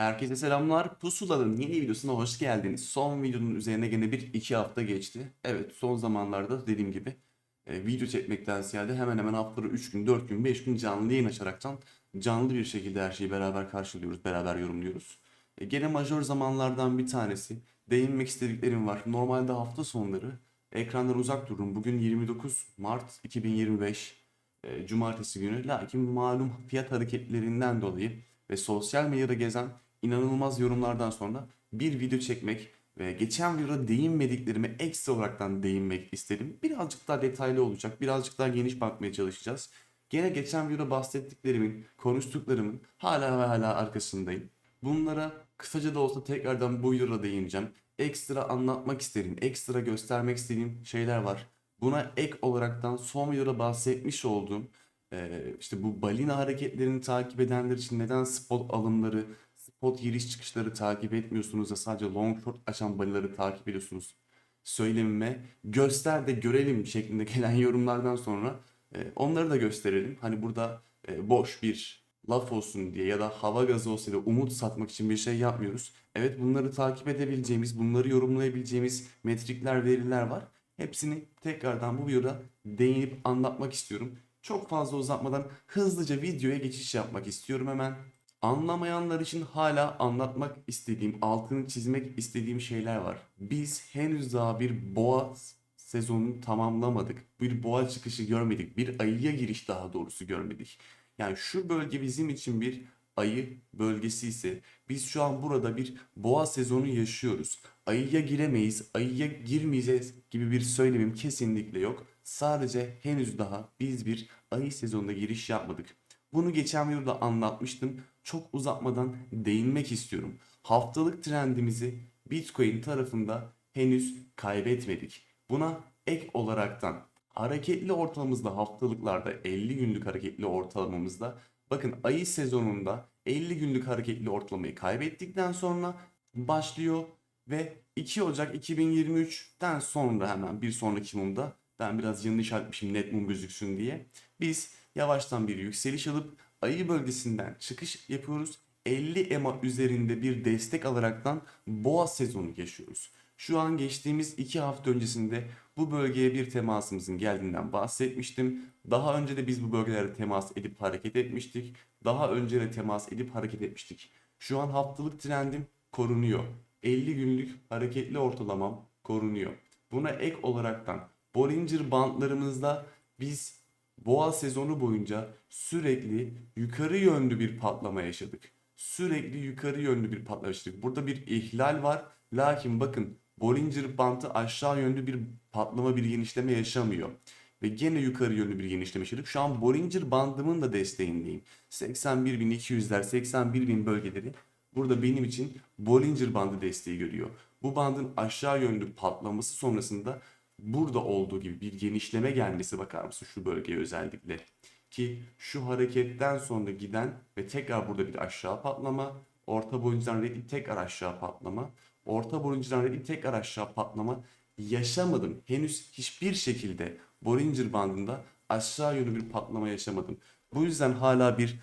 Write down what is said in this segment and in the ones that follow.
Herkese selamlar. Pusula'nın yeni videosuna hoş geldiniz. Son videonun üzerine gene bir iki hafta geçti. Evet, son zamanlarda dediğim gibi video çekmekten ziyade hemen hemen haftada 3 gün, 4 gün, 5 gün canlı yayın açaraktan canlı bir şekilde her şeyi beraber karşılıyoruz, beraber yorumluyoruz. Gene majör zamanlardan bir tanesi. Değinmek istediklerim var. Normalde hafta sonları ekrandan uzak dururum. Bugün 29 Mart 2025 Cumartesi günü. Lakin malum fiyat hareketlerinden dolayı ve sosyal medyada gezen inanılmaz yorumlardan sonra bir video çekmek ve geçen videoda değinmediklerime ekstra olaraktan değinmek istedim. Birazcık daha detaylı olacak, birazcık daha geniş bakmaya çalışacağız. Gene geçen videoda bahsettiklerimin, konuştuklarımın hala ve hala arkasındayım. Bunlara kısaca da olsa tekrardan bu videoda değineceğim. Ekstra anlatmak istediğim, ekstra göstermek istediğim şeyler var. Buna ek olaraktan son videoda bahsetmiş olduğum işte bu balina hareketlerini takip edenler için neden spot alımları, spot giriş çıkışları takip etmiyorsunuz da sadece long short açan balinaları takip ediyorsunuz söylemime göster de görelim şeklinde gelen yorumlardan sonra onları da gösterelim. Hani burada boş bir laf olsun diye ya da hava gazı olsun diye umut satmak için bir şey yapmıyoruz. Evet, bunları takip edebileceğimiz, bunları yorumlayabileceğimiz metrikler, veriler var. Hepsini tekrardan bu videoda değinip anlatmak istiyorum. Çok fazla uzatmadan hızlıca videoya geçiş yapmak istiyorum hemen. Anlamayanlar için hala anlatmak istediğim, altını çizmek istediğim şeyler var. Biz henüz daha bir boğa sezonunu tamamlamadık. Bir boğa çıkışı görmedik. Bir ayıya giriş daha doğrusu görmedik. Yani şu bölge bizim için bir ayı bölgesi ise biz şu an burada bir boğa sezonu yaşıyoruz. Ayıya giremeyiz, ayıya girmeyeceğiz gibi bir söylemim kesinlikle yok. Sadece henüz daha biz bir ayı sezonuna giriş yapmadık. Bunu geçen videoda anlatmıştım. Çok uzatmadan değinmek istiyorum. Haftalık trendimizi Bitcoin tarafında henüz kaybetmedik. Buna ek olaraktan hareketli ortalamamızda haftalıklarda 50 günlük hareketli ortalamamızda bakın ayı sezonunda 50 günlük hareketli ortalamayı kaybettikten sonra başlıyor ve 2 Ocak 2023'ten sonra hemen bir sonraki mumda ben biraz yanlış işaretmişim net mum gözüksün diye biz yavaştan bir yükseliş alıp ayı bölgesinden çıkış yapıyoruz. 50 EMA üzerinde bir destek alaraktan boğa sezonu yaşıyoruz. Şu an geçtiğimiz 2 hafta öncesinde bu bölgeye bir temasımızın geldiğinden bahsetmiştim. Daha önce de biz bu bölgelerde temas edip hareket etmiştik. Daha önce de temas edip hareket etmiştik. Şu an haftalık trendim korunuyor. 50 günlük hareketli ortalamam korunuyor. Buna ek olaraktan Bollinger bandlarımızda biz boğa sezonu boyunca sürekli yukarı yönlü bir patlama yaşadık. Sürekli yukarı yönlü bir patlama yaşadık. Burada bir ihlal var. Lakin bakın Bollinger bandı aşağı yönlü bir patlama, bir genişleme yaşamıyor. Ve gene yukarı yönlü bir genişleme yaşadık. Şu an Bollinger bandımın da desteğindeyim. 81.200'ler, 81.000 bölgeleri burada benim için Bollinger bandı desteği görüyor. Bu bandın aşağı yönlü patlaması sonrasında burada olduğu gibi bir genişleme gelmesi, bakar mısın şu bölgeye özellikle, ki şu hareketten sonra giden ve tekrar burada bir aşağı patlama, orta boyuncadan reddi tekrar aşağı patlama, orta boyuncadan reddi tekrar aşağı patlama yaşamadım. Henüz hiçbir şekilde Bollinger bandında aşağı yönlü bir patlama yaşamadım. Bu yüzden hala bir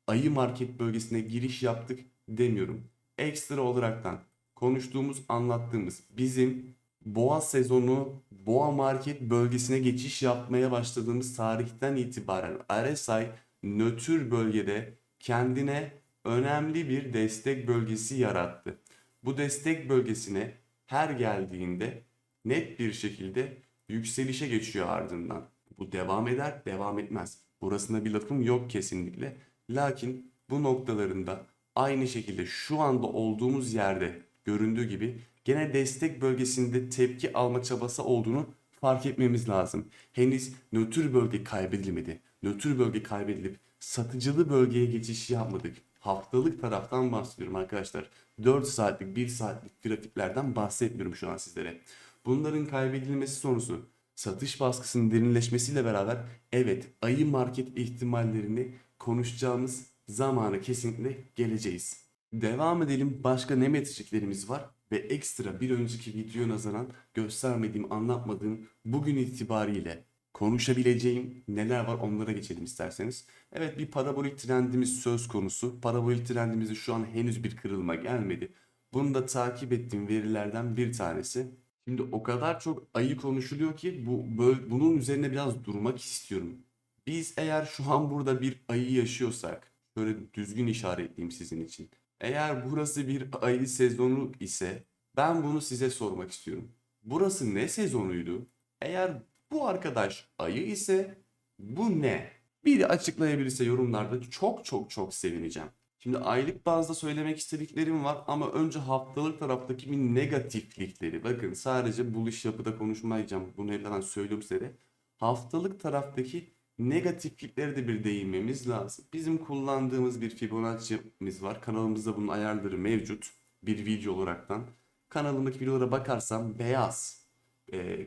ayı market bölgesine giriş yaptık demiyorum. Ekstra olaraktan konuştuğumuz, anlattığımız bizim boğa sezonu, boğa market bölgesine geçiş yapmaya başladığımız tarihten itibaren RSI nötr bölgede kendine önemli bir destek bölgesi yarattı. Bu destek bölgesine her geldiğinde net bir şekilde yükselişe geçiyor ardından. Bu devam eder, devam etmez. Burasında bir lafım yok kesinlikle. Lakin bu noktalarında aynı şekilde şu anda olduğumuz yerde göründüğü gibi gene destek bölgesinde tepki alma çabası olduğunu fark etmemiz lazım. Henüz nötr bölge kaybedilmedi. Nötr bölge kaybedilip satıcılı bölgeye geçiş yapmadık. Haftalık taraftan bahsediyorum arkadaşlar. 4 saatlik, 1 saatlik grafiklerden bahsetmiyorum şu an sizlere. Bunların kaybedilmesi sonucu satış baskısının derinleşmesiyle beraber evet ayı market ihtimallerini konuşacağımız zamana kesinlikle geleceğiz. Devam edelim. Başka ne metriklerimiz var? Ve ekstra bir önceki videoya nazaran göstermediğim, anlatmadığım bugün itibariyle konuşabileceğim neler var onlara geçelim isterseniz. Evet, bir parabolik trendimiz söz konusu. Parabolik trendimizde şu an henüz bir kırılma gelmedi. Bunu da takip ettiğim verilerden bir tanesi. Şimdi o kadar çok ayı konuşuluyor ki bunun üzerine biraz durmak istiyorum. Biz eğer şu an burada bir ayı yaşıyorsak, şöyle düzgün işaretleyeyim sizin için. Eğer burası bir ayı sezonu ise ben bunu size sormak istiyorum. Burası ne sezonuydu? Eğer bu arkadaş ayı ise bu ne? Biri açıklayabilirse yorumlarda çok çok çok sevineceğim. Şimdi aylık bazda söylemek istediklerim var ama önce haftalık taraftaki bir negatiflikleri. Bakın, sadece buluş yapıda konuşmayacağım. Bunu hep falan söylüyorum size de. Haftalık taraftaki negatifliklere de bir değinmemiz lazım. Bizim kullandığımız bir Fibonacci'miz var. Kanalımızda bunun ayarları mevcut. Bir video olaraktan. Kanalımdaki videolara bakarsam beyaz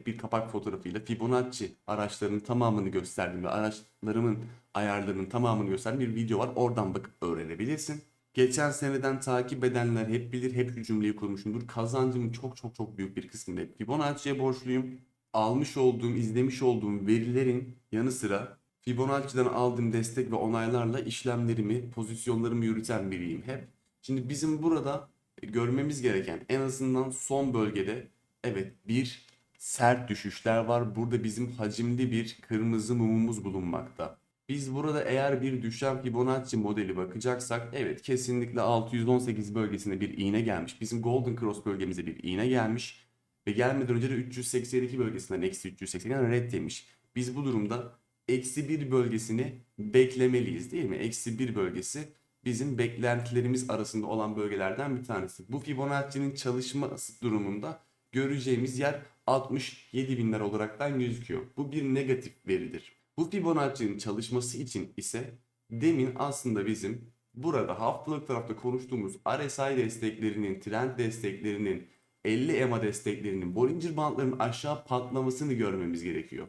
bir kapak fotoğrafıyla Fibonacci araçlarının tamamını gösterdiğim ve araçlarımın ayarlarının tamamını gösteren bir video var. Oradan bakıp öğrenebilirsin. Geçen seneden takip edenler hep bilir, hep şu cümleyi kurmuşumdur. Kazancımın çok çok çok büyük bir kısmını Fibonacci'ye borçluyum. Almış olduğum, izlemiş olduğum verilerin yanı sıra Fibonacci'den aldığım destek ve onaylarla işlemlerimi, pozisyonlarımı yürüten biriyim hep. Şimdi bizim burada görmemiz gereken, en azından son bölgede, evet, bir sert düşüşler var. Burada bizim hacimli bir kırmızı mumumuz bulunmakta. Biz burada eğer bir düşen Fibonacci modeli bakacaksak, evet, kesinlikle 618 bölgesine bir iğne gelmiş. Bizim Golden Cross bölgemize bir iğne gelmiş. Ve gelmeden önce de 382 bölgesinden eksi 380 red demiş. Biz bu durumda eksi 1 bölgesini beklemeliyiz, değil mi? Eksi 1 bölgesi bizim beklentilerimiz arasında olan bölgelerden bir tanesi. Bu Fibonacci'nin çalışması durumunda göreceğimiz yer 67 binler olaraktan gözüküyor. Bu bir negatif veridir. Bu Fibonacci'nin çalışması için ise demin aslında bizim burada haftalık tarafta konuştuğumuz RSI desteklerinin, trend desteklerinin, 50 EMA desteklerinin, Bollinger Bandlarının aşağı patlamasını görmemiz gerekiyor.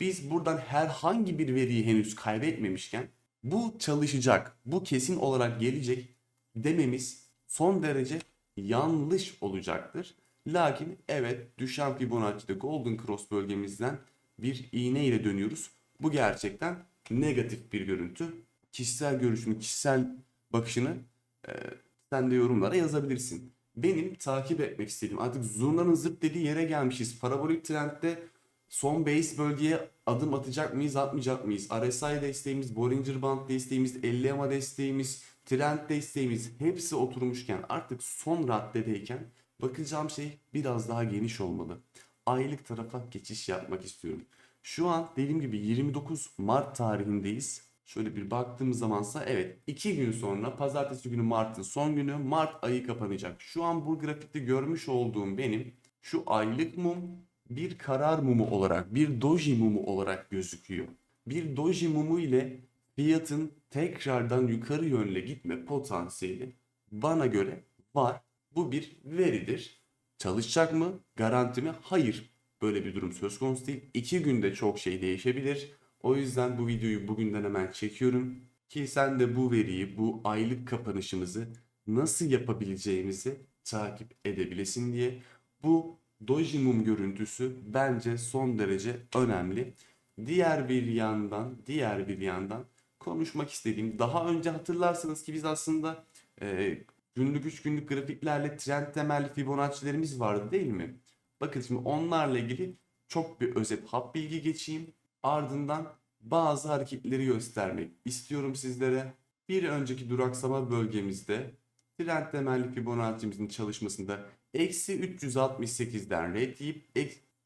Biz buradan herhangi bir veriyi henüz kaybetmemişken bu çalışacak, bu kesin olarak gelecek dememiz son derece yanlış olacaktır. Lakin evet, düşen Fibonacci'de Golden Cross bölgemizden bir iğne ile dönüyoruz. Bu gerçekten negatif bir görüntü. Kişisel görüşünü, kişisel bakışını e, sen de yorumlara yazabilirsin. Benim takip etmek istediğim, artık zurnanın zırt dediği yere gelmişiz. Parabolik trendde son base bölgeye adım atacak mıyız, atmayacak mıyız? RSI desteğimiz, Bollinger Band desteğimiz, 50 EMA desteğimiz, trend desteğimiz hepsi oturmuşken, artık son raddedeyken bakacağım şey biraz daha geniş olmalı. Aylık tarafa geçiş yapmak istiyorum. Şu an dediğim gibi 29 Mart tarihindeyiz. Şöyle bir baktığımız zamansa, evet, 2 gün sonra pazartesi günü Mart'ın son günü, Mart ayı kapanacak. Şu an bu grafikte görmüş olduğum benim şu aylık mum bir karar mumu olarak, bir doji mumu olarak gözüküyor. Bir doji mumu ile fiyatın tekrardan yukarı yönle gitme potansiyeli bana göre var. Bu bir veridir. Çalışacak mı? Garanti mi? Hayır. Böyle bir durum söz konusu değil. 2 günde çok şey değişebilir. O yüzden bu videoyu bugünden hemen çekiyorum. Ki sen de bu veriyi, bu aylık kapanışımızı nasıl yapabileceğimizi takip edebilesin diye. Bu doji mum görüntüsü bence son derece önemli. Diğer bir yandan konuşmak istediğim, daha önce hatırlarsanız ki biz aslında günlük 3 günlük grafiklerle trend temelli Fibonacci'lerimiz vardı, değil mi? Bakın, şimdi onlarla ilgili çok bir özet hap bilgi geçeyim. Ardından bazı hareketleri göstermek istiyorum sizlere. Bir önceki duraksama bölgemizde trend temelli Fibonacci'mizin çalışmasında eksi 368'den red yiyip,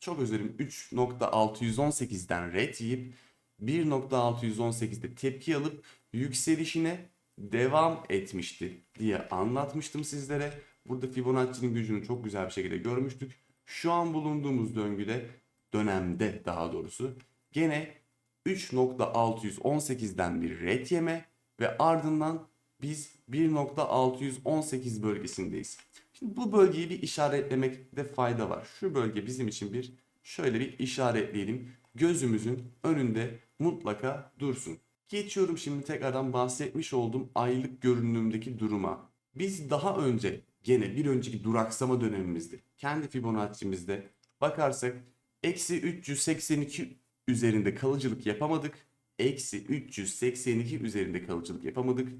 çok özür dilerim, 3.618'den red yiyip 1.618'de tepki alıp yükselişine devam etmişti diye anlatmıştım sizlere. Burada Fibonacci'nin gücünü çok güzel bir şekilde görmüştük. Şu an bulunduğumuz dönemde daha doğrusu gene 3.618'den bir ret yeme ve ardından biz 1.618 bölgesindeyiz. Şimdi bu bölgeyi bir işaretlemekte fayda var. Şu bölge bizim için şöyle bir işaretleyelim. Gözümüzün önünde mutlaka dursun. Geçiyorum şimdi tekrardan bahsetmiş olduğum aylık görünümdeki duruma. Biz daha önce, gene bir önceki duraksama dönemimizde, kendi Fibonacci'mizde bakarsak eksi 382 üzerinde kalıcılık yapamadık. Eksi 382 üzerinde kalıcılık yapamadık.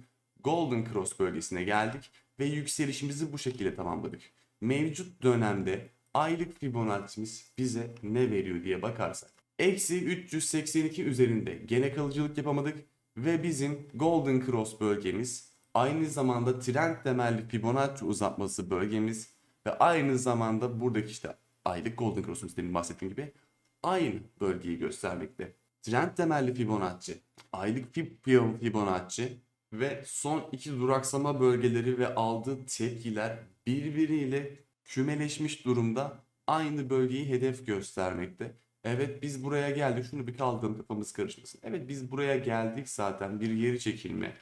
Golden Cross bölgesine geldik ve yükselişimizi bu şekilde tamamladık. Mevcut dönemde aylık Fibonacci'miz bize ne veriyor diye bakarsak. Eksi 382 üzerinde gene kalıcılık yapamadık ve bizim Golden Cross bölgemiz aynı zamanda trend temelli Fibonacci uzatması bölgemiz ve aynı zamanda buradaki işte aylık Golden Cross'umuz demin bahsettiğim gibi aynı bölgeyi göstermekte. Trend temelli Fibonacci, aylık Fibonacci ve son iki duraksama bölgeleri ve aldığı tepkiler birbiriyle kümeleşmiş durumda aynı bölgeyi hedef göstermekte. Evet biz buraya geldik. Şunu bir kaldıralım kafamız karışmasın. Evet biz buraya geldik zaten bir geri çekilme.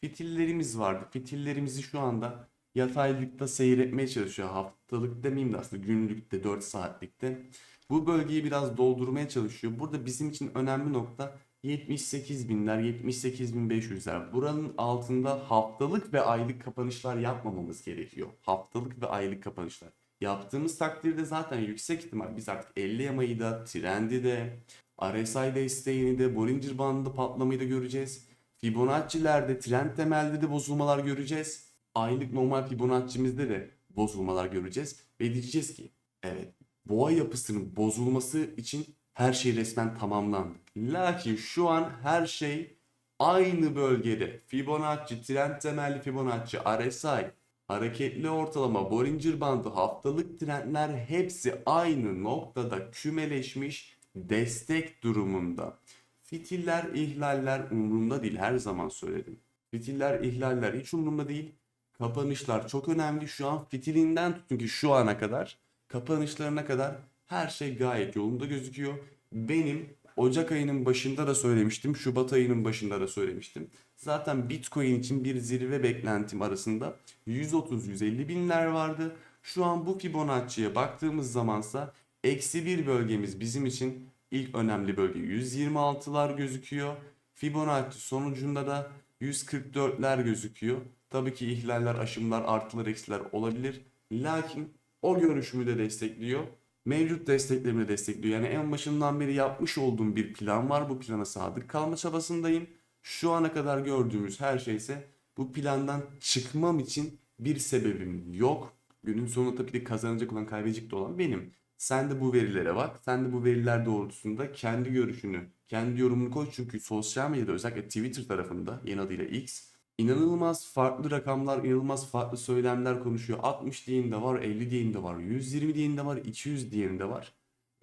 Fitillerimiz vardı. Fitillerimizi şu anda yataylıkta seyretmeye çalışıyor. Haftalık demeyeyim de aslında günlükte 4 saatlikte. Bu bölgeyi biraz doldurmaya çalışıyor. Burada bizim için önemli nokta 78 binler, 78.500'ler. Buranın altında haftalık ve aylık kapanışlar yapmamamız gerekiyor. Haftalık ve aylık kapanışlar. Yaptığımız takdirde zaten yüksek ihtimal biz artık 50 EMA'yı da, trendi de, RSI desteğini de, Bollinger Band'ı patlamayı da göreceğiz. Fibonacci'lerde, trend temelde de bozulmalar göreceğiz. Aylık normal Fibonacci'mizde de bozulmalar göreceğiz. Ve diyeceğiz ki evet boğa yapısının bozulması için her şey resmen tamamlandı. Lakin şu an her şey aynı bölgede. Fibonacci, trend temelli Fibonacci, RSI, hareketli ortalama, Bollinger Bandı, haftalık trendler hepsi aynı noktada kümeleşmiş destek durumunda. Fitiller, ihlaller umurumda değil, her zaman söyledim. Fitiller, ihlaller hiç umurumda değil. Kapanışlar çok önemli. Şu an fitilinden tutun ki şu ana kadar, kapanışlarına kadar her şey gayet yolunda gözüküyor. Benim Ocak ayının başında da söylemiştim, Şubat ayının başında da söylemiştim. Zaten Bitcoin için bir zirve beklentim arasında 130-150 binler vardı. Şu an bu Fibonacci'ye baktığımız zamansa eksi bir bölgemiz bizim için ilk önemli bölge 126'lar gözüküyor. Fibonacci sonucunda da 144'ler gözüküyor. Tabii ki ihlaller, aşımlar, artılar, eksiler olabilir. Lakin o görüşümü de destekliyor. Mevcut desteklerimi de destekliyor. Yani en başından beri yapmış olduğum bir plan var. Bu plana sadık kalma çabasındayım. Şu ana kadar gördüğümüz her şeyse bu plandan çıkmam için bir sebebim yok. Günün sonunda tabii ki de kazanacak olan, kaybedecek de olan benim. Sen de bu verilere bak. Sen de bu veriler doğrultusunda kendi görüşünü, kendi yorumunu koy. Çünkü sosyal medyada özellikle Twitter tarafında yeni adıyla X İnanılmaz farklı rakamlar, inanılmaz farklı söylemler konuşuyor. 60 diyen de var, 50 diyen de var, 120 diyen de var, 200 diyen de var.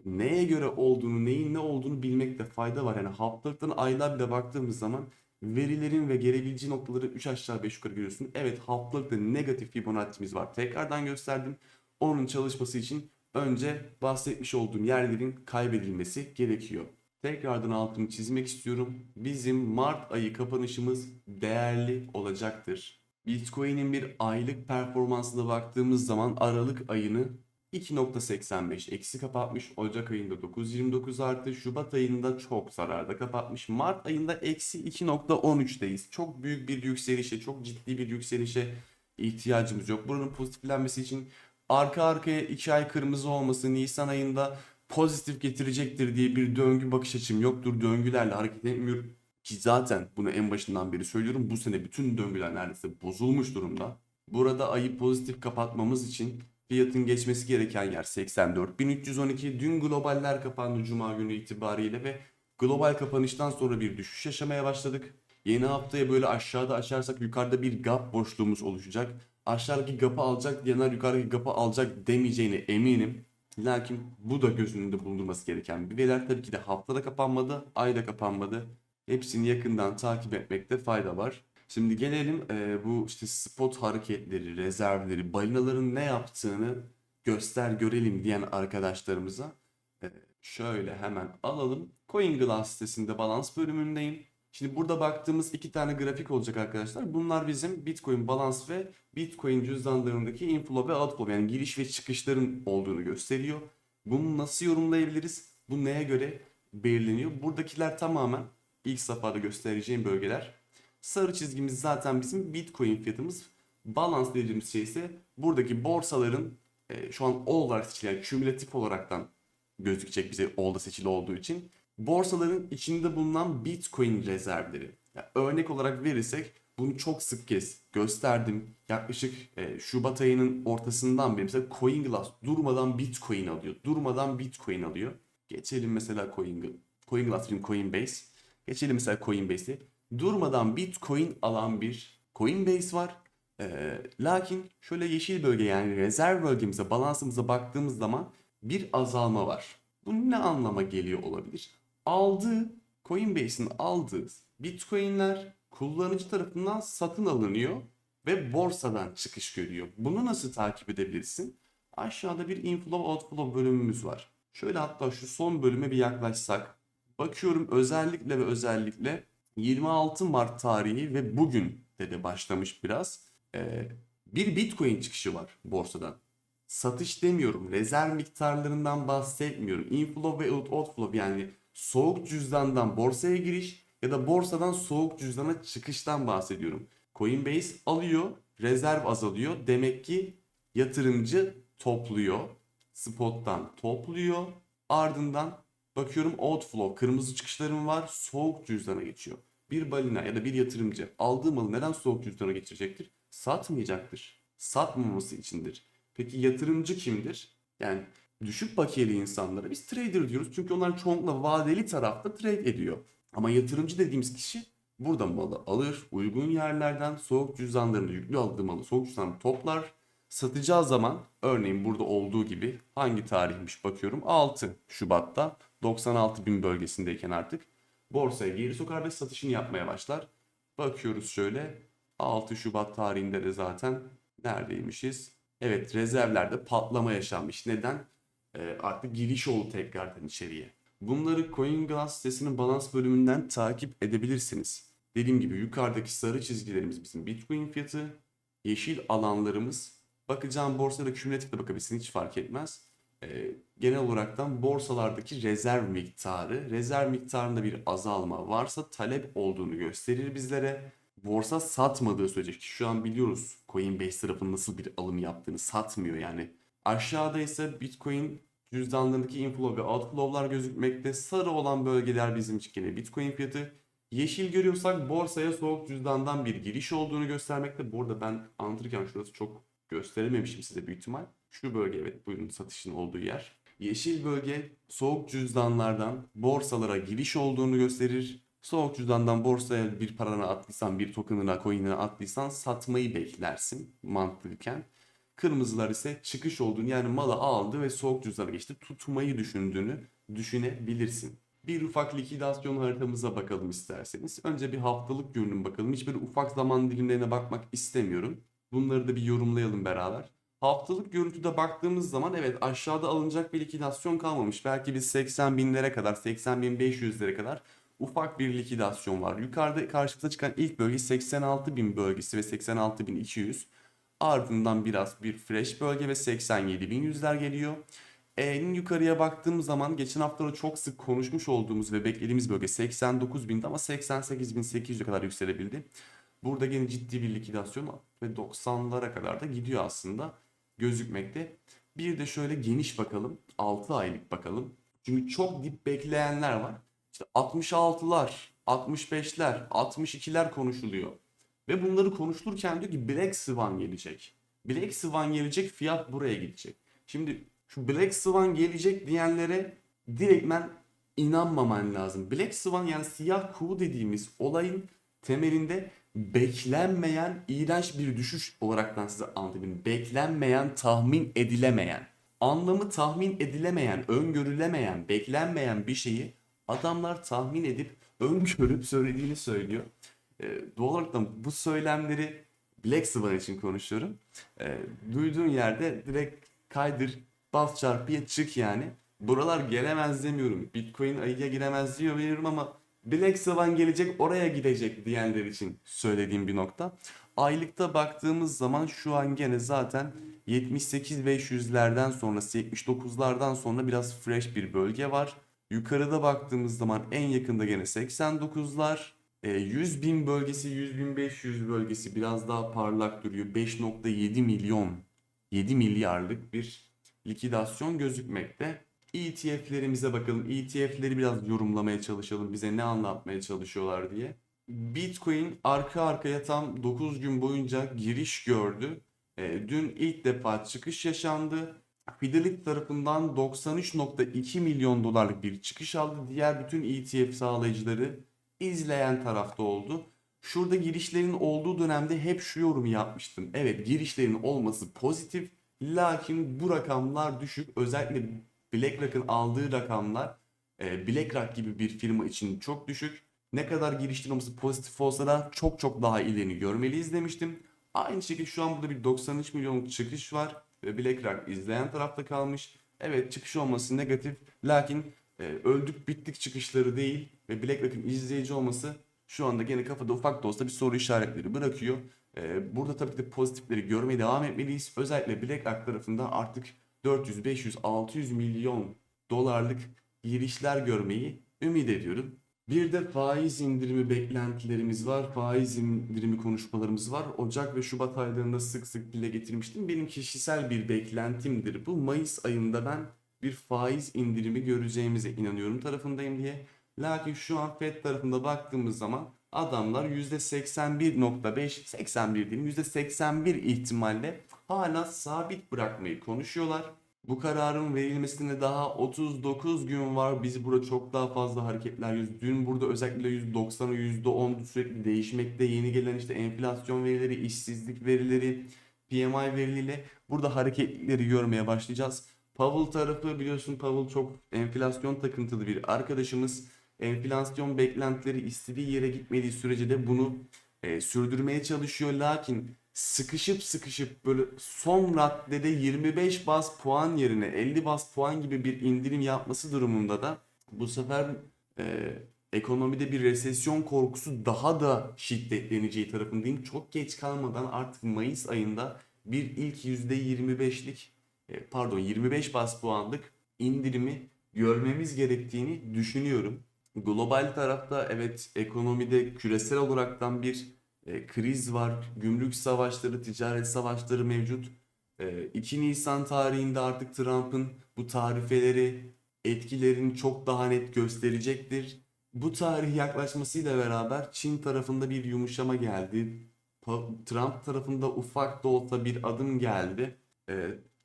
Neye göre olduğunu, neyin ne olduğunu bilmekte fayda var. Yani haftalıktan aylar bile baktığımız zaman verilerin ve gelebileceği noktaları 3 aşağı 5 yukarı görüyorsun. Evet haftalıkta negatif Fibonacci'miz var. Tekrardan gösterdim. Onun çalışması için önce bahsetmiş olduğum yerlerin kaybedilmesi gerekiyor. Tekrardan altını çizmek istiyorum. Bizim Mart ayı kapanışımız değerli olacaktır. Bitcoin'in bir aylık performansına baktığımız zaman Aralık ayını 2.85 eksi kapatmış. Ocak ayında 9.29 arttı. Şubat ayında çok zararda kapatmış. Mart ayında eksi 2.13'teyiz. Çok büyük bir yükselişe, çok ciddi bir yükselişe ihtiyacımız yok. Buranın pozitiflenmesi için arka arkaya 2 ay kırmızı olması, Nisan ayında pozitif getirecektir diye bir döngü bakış açım yoktur. Döngülerle hareket etmiyor ki zaten bunu en başından beri söylüyorum. Bu sene bütün döngüler neredeyse bozulmuş durumda. Burada ayı pozitif kapatmamız için fiyatın geçmesi gereken yer 84.312. Dün globaller kapandı Cuma günü itibariyle ve global kapanıştan sonra bir düşüş yaşamaya başladık. Yeni haftaya böyle aşağıda açarsak yukarıda bir gap boşluğumuz oluşacak. Aşağıdaki gap'ı alacak diyenler yukarıdaki gap'ı alacak demeyeceğine eminim. Lakin bu da göz önünde bulundurması gereken bir veriler. Tabii ki de haftada kapanmadı, ayda kapanmadı. Hepsini yakından takip etmekte fayda var. Şimdi gelelim bu işte spot hareketleri, rezervleri, balinaların ne yaptığını göster görelim diyen arkadaşlarımıza şöyle hemen alalım. CoinGlass sitesinde balans bölümündeyim. Şimdi burada baktığımız iki tane grafik olacak arkadaşlar. Bunlar bizim Bitcoin balans ve Bitcoin cüzdanlarındaki inflow ve outflow yani giriş ve çıkışların olduğunu gösteriyor. Bunu nasıl yorumlayabiliriz? Bu neye göre belirleniyor? Buradakiler tamamen ilk safhada göstereceğim bölgeler. Sarı çizgimiz zaten bizim Bitcoin fiyatımız. Balans dediğimiz şey ise buradaki borsaların şu an all olarak seçilen, kümülatif olaraktan gözükecek bize all'da seçili olduğu için. Borsaların içinde bulunan Bitcoin rezervleri. Yani örnek olarak verirsek bunu çok sık kez gösterdim. Yaklaşık Şubat ayının ortasından beri mesela CoinGlass durmadan Bitcoin alıyor. Durmadan Bitcoin alıyor. Geçelim mesela CoinGlass değil, Coinbase. Geçelim mesela Coinbase'e. Durmadan Bitcoin alan bir Coinbase var. Lakin şöyle yeşil bölge yani rezerv bölgemize, balansımıza baktığımız zaman bir azalma var. Bu ne anlama geliyor olabilir? Aldığı, Coinbase'in aldığı Bitcoin'ler kullanıcı tarafından satın alınıyor ve borsadan çıkış görüyor. Bunu nasıl takip edebilirsin? Aşağıda bir inflow outflow bölümümüz var. Şöyle hatta şu son bölüme bir yaklaşsak. Bakıyorum özellikle ve özellikle 26 Mart tarihi ve bugün de başlamış biraz. Bir Bitcoin çıkışı var borsadan. Satış demiyorum, rezerv miktarlarından bahsetmiyorum. Inflow ve outflow yani soğuk cüzdandan borsaya giriş ya da borsadan soğuk cüzdana çıkıştan bahsediyorum. Coinbase alıyor, rezerv azalıyor. Demek ki yatırımcı topluyor, spot'tan topluyor. Ardından bakıyorum outflow, kırmızı çıkışlarım var, soğuk cüzdana geçiyor. Bir balina ya da bir yatırımcı aldığı malı neden soğuk cüzdana geçirecektir? Satmayacaktır. Satmaması içindir. Peki yatırımcı kimdir? Yani düşük bakiyeli insanlara biz trader diyoruz. Çünkü onlar çoğunlukla vadeli tarafta trade ediyor. Ama yatırımcı dediğimiz kişi burada malı alır, uygun yerlerden soğuk cüzdanlarını yüklü aldığı malı soğuk cüzdanı toplar. Satacağı zaman örneğin burada olduğu gibi hangi tarihmiş bakıyorum 6 Şubat'ta 96 bin bölgesindeyken artık borsaya geri sokar ve satışını yapmaya başlar. Bakıyoruz şöyle 6 Şubat tarihinde de zaten neredeymişiz? Evet rezervlerde patlama yaşanmış. Neden? Artık giriş oldu tekrardan içeriye. Bunları CoinGlass sitesinin balans bölümünden takip edebilirsiniz. Dediğim gibi yukarıdaki sarı çizgilerimiz bizim Bitcoin fiyatı, yeşil alanlarımız. Bakacağım borsada kümülatif de bakabilirsin hiç fark etmez. Genel olaraktan borsalardaki rezerv miktarı, rezerv miktarında bir azalma varsa talep olduğunu gösterir bizlere. Borsa satmadığı sürece ki şu an biliyoruz Coinbase tarafının nasıl bir alım yaptığını satmıyor yani. Aşağıda ise Bitcoin cüzdanlarındaki inflow ve outflow'lar gözükmekte. Sarı olan bölgeler bizim için yine Bitcoin fiyatı. Yeşil görüyorsak borsaya soğuk cüzdandan bir giriş olduğunu göstermekte. Burada ben anlatırken şurası çok gösterememişim size büyük ihtimal. Şu bölge evet buyurun satışın olduğu yer. Yeşil bölge soğuk cüzdanlardan borsalara giriş olduğunu gösterir. Soğuk cüzdandan borsaya bir paranı attıysan, bir token'ına, coin'ine attıysan satmayı beklersin mantıken. Kırmızılar ise çıkış olduğunu yani malı aldı ve soğuk cüzdana geçti. Tutmayı düşündüğünü düşünebilirsin. Bir ufak likidasyon haritamıza bakalım isterseniz. Önce bir haftalık görünüm bakalım. Hiçbir ufak zaman dilimlerine bakmak istemiyorum. Bunları da bir yorumlayalım beraber. Haftalık görüntüde baktığımız zaman evet aşağıda alınacak bir likidasyon kalmamış. Belki biz 80 binlere kadar, 80 bin 500'lere kadar ufak bir likidasyon var. Yukarıda karşımıza çıkan ilk bölge 86 bin bölgesi ve 86 bin 200. Ardından biraz bir fresh bölge ve 87 bin yüzler geliyor. En yukarıya baktığımız zaman geçen haftada çok sık konuşmuş olduğumuz ve beklediğimiz bölge 89 bindi ama 88 bin 800'e kadar yükselebildi. Burada yine ciddi bir likidasyon ve 90'lara kadar da gidiyor aslında gözükmekte. Bir de şöyle geniş bakalım. 6 aylık bakalım. Çünkü çok dip bekleyenler var. İşte 66'lar, 65'ler, 62'ler konuşuluyor. Ve bunları konuşulurken diyor ki Black Swan gelecek. Black Swan gelecek, fiyat buraya gidecek. Şimdi şu Black Swan gelecek diyenlere direktmen inanmaman lazım. Black Swan yani siyah kuğu dediğimiz olayın temelinde beklenmeyen iğrenç bir düşüş olaraktan size anlatayım. Beklenmeyen, tahmin edilemeyen, anlamı tahmin edilemeyen, öngörülemeyen, beklenmeyen bir şeyi adamlar tahmin edip öngörüp söylediğini söylüyor. Doğal olarak da bu söylemleri Black Swan için konuşuyorum. Duyduğun yerde direkt kaydır, bas çarpıya çık yani. Buralar gelemez demiyorum. Bitcoin ayıya giremez diyorum ama Black Swan gelecek oraya gidecek diyenler için söylediğim bir nokta. Aylıkta baktığımız zaman şu an gene zaten 78.500'lerden sonrası 79'lardan sonra biraz fresh bir bölge var. Yukarıda baktığımız zaman en yakında gene 89'lar. 100 bin bölgesi 100 bin 500 bölgesi biraz daha parlak duruyor. 5,7 milyon 7 milyarlık bir likidasyon gözükmekte. ETF'lerimize bakalım. ETF'leri biraz yorumlamaya çalışalım. Bize ne anlatmaya çalışıyorlar diye. Bitcoin arka arkaya tam 9 gün boyunca giriş gördü. Dün ilk defa çıkış yaşandı. Fidelity tarafından 93,2 milyon dolarlık bir çıkış aldı. Diğer bütün ETF sağlayıcıları izleyen tarafta oldu. Şurada girişlerin olduğu dönemde hep şu yorumu yapmıştım. Evet, girişlerin olması pozitif. Lakin bu rakamlar düşük. Özellikle BlackRock'ın aldığı rakamlar BlackRock gibi bir firma için çok düşük. Ne kadar girişlerin olması pozitif olsa da çok çok daha ilerini görmeliyiz demiştim. Aynı şekilde şu an burada bir 93 milyonluk çıkış var ve BlackRock izleyen tarafta kalmış. Evet, çıkış olması negatif, lakin öldük bittik çıkışları değil ve BlackRock'ın izleyici olması şu anda gene kafada ufak da olsa bir soru işaretleri bırakıyor. Burada tabii ki de pozitifleri görmeye devam etmeliyiz. Özellikle BlackRock tarafında artık 400, 500, 600 milyon dolarlık girişler görmeyi ümit ediyorum. Bir de faiz indirimi beklentilerimiz var. Faiz indirimi konuşmalarımız var. Ocak ve Şubat aylarında sık sık dile getirmiştim. Benim kişisel bir beklentimdir. Bu Mayıs ayında ben bir faiz indirimi göreceğimize inanıyorum tarafındayım diye. Lakin şu an Fed tarafında baktığımız zaman adamlar %81,5, 81 diyeyim, %81 ihtimalle hala sabit bırakmayı konuşuyorlar. Bu kararın verilmesine daha 39 gün var. Biz burada çok daha fazla hareketler yüz. Dün burada özellikle %90'ı %10 sürekli değişmekte. Yeni gelen işte enflasyon verileri, işsizlik verileri, PMI verileriyle burada hareketleri görmeye başlayacağız. Powell tarafı, biliyorsun Powell çok enflasyon takıntılı bir arkadaşımız. Enflasyon beklentileri istediği yere gitmediği sürece de bunu sürdürmeye çalışıyor. Lakin sıkışıp sıkışıp böyle son raddede 25 bas puan yerine 50 bas puan gibi bir indirim yapması durumunda da bu sefer e, ekonomide bir resesyon korkusu daha da şiddetleneceği tarafındayım. Çok geç kalmadan artık Mayıs ayında bir ilk %25'lik, pardon, 25 bas puanlık indirimi görmemiz gerektiğini düşünüyorum. Global tarafta evet, ekonomide küresel olaraktan bir kriz var. Gümrük savaşları, ticaret savaşları mevcut. 2 Nisan tarihinde artık Trump'ın bu tarifeleri, etkilerini çok daha net gösterecektir. Bu tarih yaklaşmasıyla beraber Çin tarafında bir yumuşama geldi. Trump tarafında ufak da olsa bir adım geldi.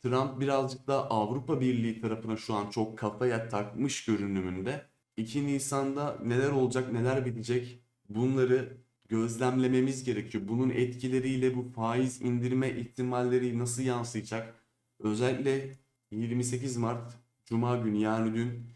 Trump birazcık da Avrupa Birliği tarafına şu an çok kafaya takmış görünümünde. 2 Nisan'da neler olacak, neler bitecek, bunları gözlemlememiz gerekiyor. Bunun etkileriyle bu faiz indirme ihtimalleri nasıl yansıyacak? Özellikle 28 Mart Cuma günü, yani dün,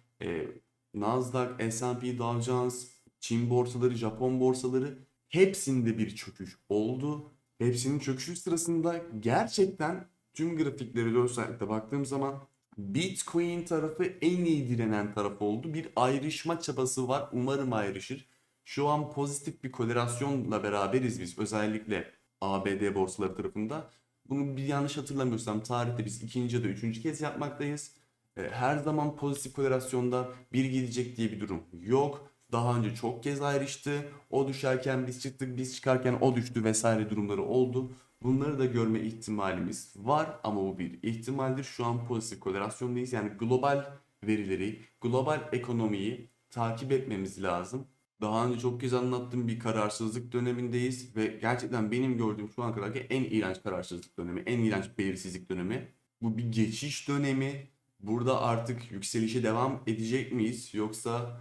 Nasdaq, S&P, Dow Jones, Çin borsaları, Japon borsaları hepsinde bir çöküş oldu. Hepsinin çöküşü sırasında gerçekten tüm grafiklere özellikle baktığım zaman Bitcoin tarafı en iyi direnen taraf oldu. Bir ayrışma çabası var. Umarım ayrışır. Şu an pozitif bir korelasyonla beraberiz biz. Özellikle ABD borsaları tarafında. Bunu bir yanlış hatırlamıyorsam tarihte biz ikinci ya da üçüncü kez yapmaktayız. Her zaman pozitif korelasyonda bir gidecek diye bir durum yok. Daha önce çok kez ayrıştı. O düşerken biz çıktık, biz çıkarken o düştü vesaire durumları oldu. Bunları da görme ihtimalimiz var ama bu bir ihtimaldir. Şu an pozitif korelasyondayız. Yani global verileri, global ekonomiyi takip etmemiz lazım. Daha önce çok kez anlattığım bir kararsızlık dönemindeyiz ve gerçekten benim gördüğüm şu ana kadarki en iğrenç kararsızlık dönemi, en iğrenç belirsizlik dönemi. Bu bir geçiş dönemi. Burada artık yükselişe devam edecek miyiz? Yoksa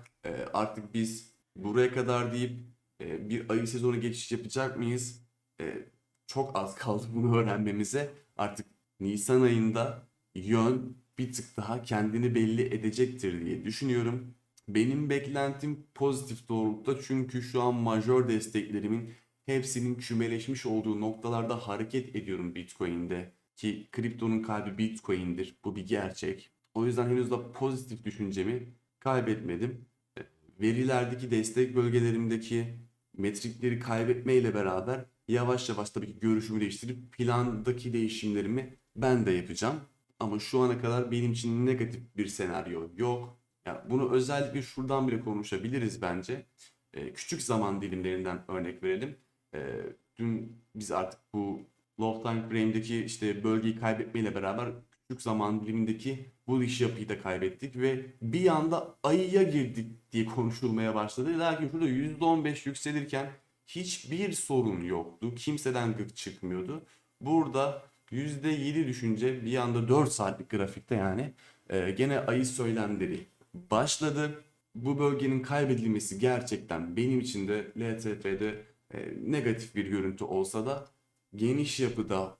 artık biz buraya kadar deyip bir ayı sezonu geçiş yapacak mıyız? E, Çok az kaldı bunu öğrenmemize. Artık Nisan ayında yön bir tık daha kendini belli edecektir diye düşünüyorum. Benim beklentim pozitif doğrultuda, çünkü şu an majör desteklerimin hepsinin kümeleşmiş olduğu noktalarda hareket ediyorum Bitcoin'de. Ki kriptonun kalbi Bitcoin'dir. Bu bir gerçek. O yüzden henüz de pozitif düşüncemi kaybetmedim. Verilerdeki destek bölgelerimdeki metrikleri kaybetmeyle beraber yavaş yavaş tabii ki görüşümü değiştirip plandaki değişimlerimi ben de yapacağım. Ama şu ana kadar benim için negatif bir senaryo yok. Ya bunu özellikle şuradan bile konuşabiliriz bence. Küçük zaman dilimlerinden örnek verelim. Dün biz artık bu low time frame'deki işte bölgeyi kaybetmeyle beraber küçük zaman dilimindeki bu iş yapıyı da kaybettik ve bir anda ayıya girdik diye konuşulmaya başladı. Lakin şurada %15 yükselirken hiçbir sorun yoktu. Kimseden gık çıkmıyordu. Burada %7 düşünce bir anda 4 saatlik grafikte yani gene ayı söylemleri başladı. Bu bölgenin kaybedilmesi gerçekten benim için de LTF'de negatif bir görüntü olsa da geniş yapıda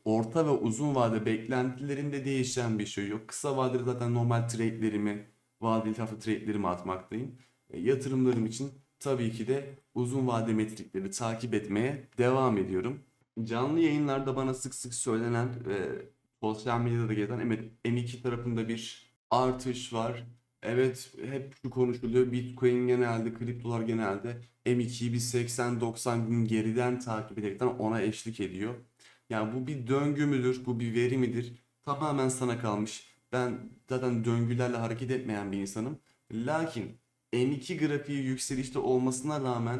orta ve uzun vade beklentilerimde değişen bir şey yok. Kısa vadede zaten normal trade'lerimi, vadeli hafta trade'lerimi atmaktayım. Yatırımlarım için tabii ki de uzun vade metrikleri takip etmeye devam ediyorum. Canlı yayınlarda bana sık sık söylenen ve sosyal medyada da gezen evet M2 tarafında bir artış var. Evet hep şu konuşuluyor. Bitcoin genelde, kriptolar genelde M2'yi bir 80-90 gün geriden takip ederekten ona eşlik ediyor. Yani bu bir döngü müdür, bu bir veri midir? Tamamen sana kalmış. Ben zaten döngülerle hareket etmeyen bir insanım. Lakin M2 grafiği yükselişte olmasına rağmen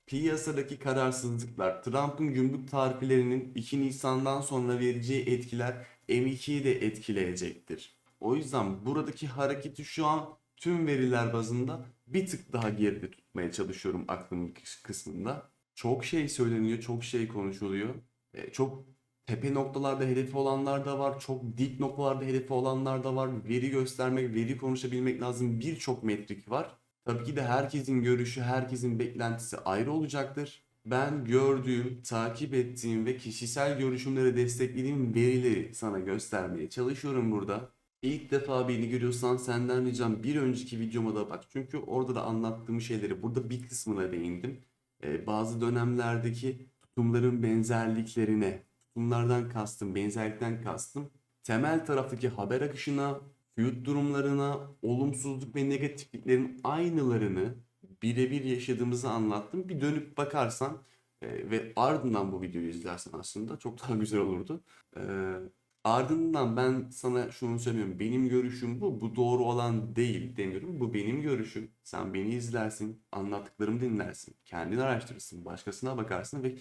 piyasadaki kararsızlıklar, Trump'ın gümrük tarifelerinin 2 Nisan'dan sonra vereceği etkiler M2'yi de etkileyecektir. O yüzden buradaki hareketi şu an tüm veriler bazında bir tık daha geride tutmaya çalışıyorum aklımın kısmında. Çok şey söyleniyor, çok şey konuşuluyor. Çok tepe noktalarda hedefi olanlar da var, çok dik noktalarda hedefi olanlar da var. Veri göstermek, veri konuşabilmek lazım. Birçok metrik var. Tabii ki de herkesin görüşü, herkesin beklentisi ayrı olacaktır. Ben gördüğüm, takip ettiğim ve kişisel görüşümleri desteklediğim verileri sana göstermeye çalışıyorum burada. İlk defa beni görüyorsan senden ricam bir önceki videoma da bak. Çünkü orada da anlattığım şeyleri burada bir kısmına değindim. Bazı dönemlerdeki tutumların benzerliklerine, tutumlardan kastım, benzerlikten kastım, temel taraftaki haber akışına, fiyat durumlarına, olumsuzluk ve negatifliklerin aynılarını birebir yaşadığımızı anlattım. Bir dönüp bakarsan ve ardından bu videoyu izlersen aslında çok daha güzel olurdu. E, Ardından ben sana şunu söylüyorum. Benim görüşüm bu. Bu doğru olan değil demiyorum. Bu benim görüşüm. Sen beni izlersin, anlattıklarımı dinlersin, kendin araştırırsın, başkasına bakarsın ve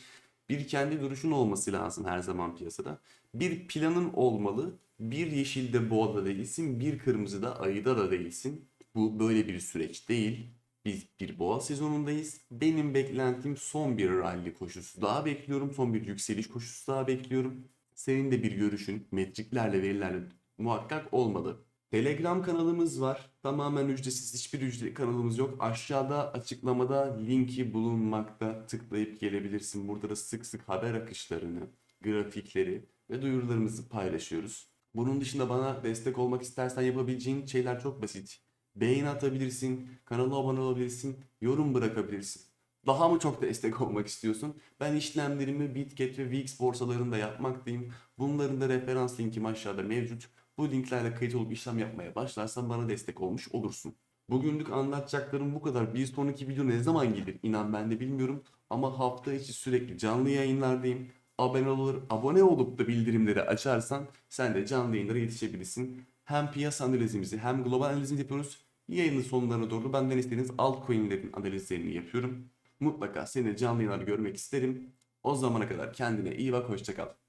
bir kendi duruşun olması lazım her zaman piyasada. Bir planın olmalı. Bir yeşilde boğada değilsin, bir kırmızıda ayıda da değilsin. Bu böyle bir süreç değil. Biz bir boğa sezonundayız. Benim beklentim son bir rally koşusu daha bekliyorum. Son bir yükseliş koşusu daha bekliyorum. Senin de bir görüşün metriklerle, verilerle muhakkak olmalı. Telegram kanalımız var. Tamamen ücretsiz, hiçbir ücret kanalımız yok. Aşağıda açıklamada linki bulunmakta. Tıklayıp gelebilirsin. Burada da sık sık haber akışlarını, grafikleri ve duyurularımızı paylaşıyoruz. Bunun dışında bana destek olmak istersen yapabileceğin şeyler çok basit. Beğeni atabilirsin, kanala abone olabilirsin, yorum bırakabilirsin. Daha mı çok destek olmak istiyorsun? Ben işlemlerimi Bitget ve Wix borsalarında yapmaktayım. Bunların da referans linkim aşağıda mevcut. Bu linklerle kayıt olup işlem yapmaya başlarsan bana destek olmuş olursun. Bugünlük anlatacaklarım bu kadar. Bir sonraki video ne zaman gelir inan ben de bilmiyorum. Ama hafta içi sürekli canlı yayınlardayım. Abone olup da bildirimleri açarsan sen de canlı yayınlara yetişebilirsin. Hem piyasa analizimizi hem global analizimizi yapıyoruz. Yayının sonlarına doğru benden istediğiniz altcoin'lerin analizlerini yapıyorum. Mutlaka seni canlı yayınlarda görmek isterim. O zamana kadar kendine iyi bak, hoşça kal.